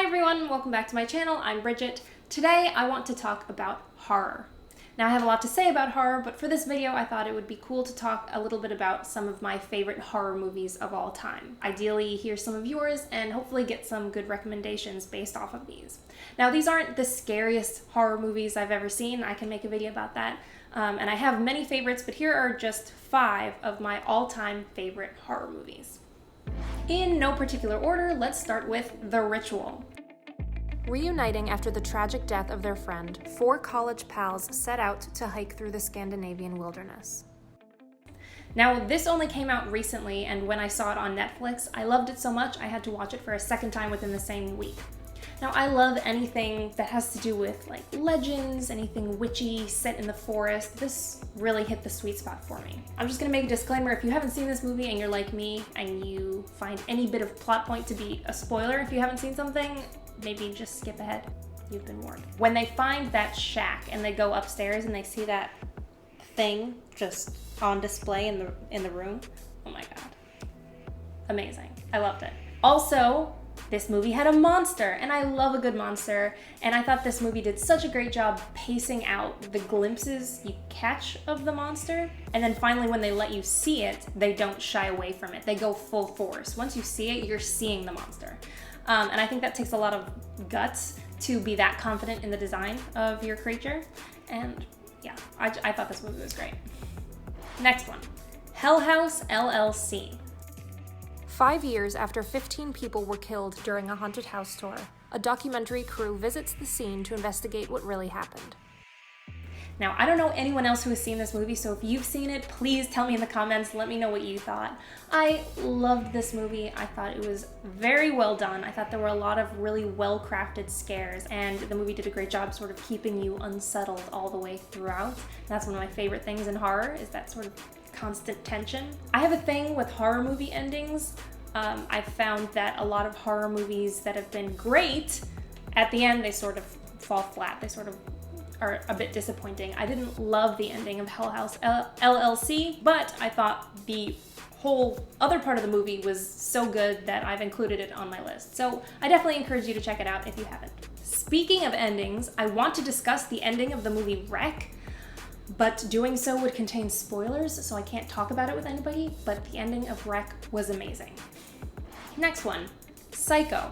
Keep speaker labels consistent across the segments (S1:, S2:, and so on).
S1: everyone, welcome back to my channel. I'm Bridget. Today I want to talk about horror. Now I have a lot to say about horror, but for this video I thought it would be cool to talk a little bit about some of my favorite horror movies of all time. Ideally hear some of yours and hopefully get some good recommendations based off of these. Now these aren't the scariest horror movies I've ever seen. I can make a video about that. And I have many favorites, but here are just 5 of my all-time favorite horror movies. In no particular order, let's start with The Ritual. Reuniting after the tragic death of their friend, 4 college pals set out to hike through the Scandinavian wilderness. Now, this only came out recently, and when I saw it on Netflix, I loved it so much I had to watch it for a second time within the same week. Now, I love anything that has to do with like legends, anything witchy, set in the forest. This really hit the sweet spot for me. I'm just gonna make a disclaimer: if you haven't seen this movie and you're like me and you find any bit of plot point to be a spoiler if you haven't seen something, maybe just skip ahead. You've been warned. When they find that shack and they go upstairs and they see that thing just on display in the room, oh my god. Amazing. I loved it. Also, this movie had a monster, and I love a good monster, and I thought this movie did such a great job pacing out the glimpses you catch of the monster, and then finally when they let you see it, they don't shy away from it. They go full force. Once you see it, you're seeing the monster. And I think that takes a lot of guts to be that confident in the design of your creature, and yeah, I thought this movie was great. Next one, House LLC. 5 years after 15 people were killed during a haunted house tour, a documentary crew visits the scene to investigate what really happened. Now, I don't know anyone else who has seen this movie, so if you've seen it, please tell me in the comments, let me know what you thought. I loved this movie. I thought it was very well done. I thought there were a lot of really well-crafted scares, and the movie did a great job sort of keeping you unsettled all the way throughout. That's one of my favorite things in horror, is that sort of constant tension. I have a thing with horror movie endings. I've found that a lot of horror movies that have been great, at the end they sort of fall flat. They sort of are a bit disappointing. I didn't love the ending of House LLC, but I thought the whole other part of the movie was so good that I've included it on my list. So I definitely encourage you to check it out if you haven't. Speaking of endings, I want to discuss the ending of the movie Wreck, but doing so would contain spoilers, so I can't talk about it with anybody, but the ending of Wreck was amazing. Next one, Psycho.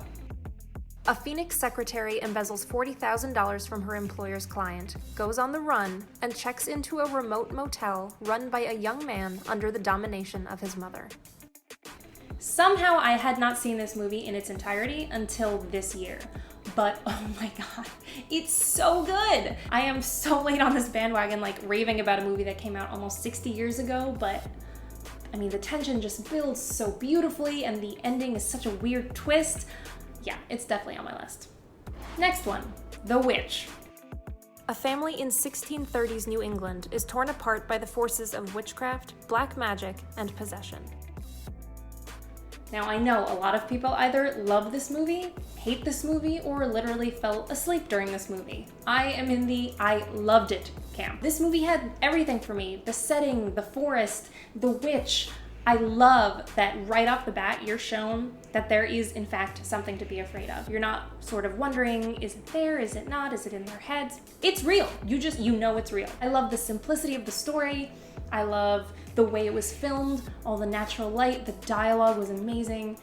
S1: A Phoenix secretary embezzles $40,000 from her employer's client, goes on the run, and checks into a remote motel run by a young man under the domination of his mother. Somehow I had not seen this movie in its entirety until this year. But oh my god, it's so good! I am so late on this bandwagon, like raving about a movie that came out almost 60 years ago, but I mean, the tension just builds so beautifully and the ending is such a weird twist. Yeah, it's definitely on my list. Next one, The Witch. A family in 1630s New England is torn apart by the forces of witchcraft, black magic, and possession. Now, I know a lot of people either love this movie, hate this movie, or literally fell asleep during this movie. I am in the I loved it camp. This movie had everything for me. The setting, the forest, the witch. I love that right off the bat, you're shown that there is, in fact, something to be afraid of. You're not sort of wondering, is it there, is it not, is it in their heads? It's real. You know it's real. I love the simplicity of the story. I love the way it was filmed, all the natural light, the dialogue was amazing.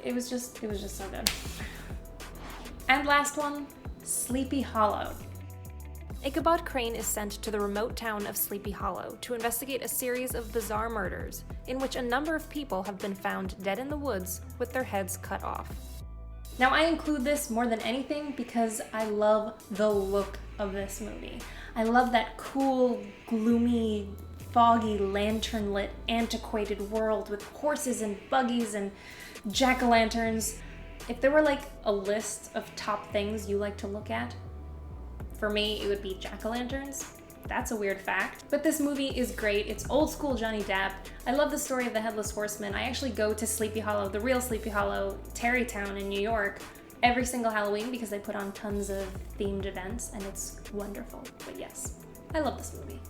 S1: It was just so good. And last one, Sleepy Hollow. Ichabod Crane is sent to the remote town of Sleepy Hollow to investigate a series of bizarre murders in which a number of people have been found dead in the woods with their heads cut off. Now, I include this more than anything because I love the look of this movie. I love that cool, gloomy, foggy, lantern-lit, antiquated world with horses and buggies and jack-o'-lanterns. If there were like a list of top things you like to look at, for me, it would be jack-o'-lanterns. That's a weird fact. But this movie is great. It's old school Johnny Depp. I love the story of the Headless Horseman. I actually go to Sleepy Hollow, the real Sleepy Hollow, Tarrytown in New York, every single Halloween because they put on tons of themed events and it's wonderful. But yes, I love this movie.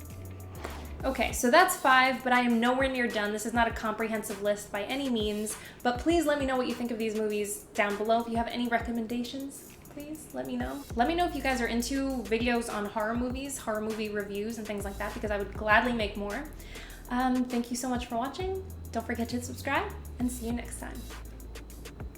S1: Okay, so that's 5, but I am nowhere near done. This is not a comprehensive list by any means, but please let me know what you think of these movies down below. If you have any recommendations, please let me know. Let me know if you guys are into videos on horror movies, horror movie reviews, and things like that, because I would gladly make more. Thank you so much for watching. Don't forget to subscribe, and see you next time.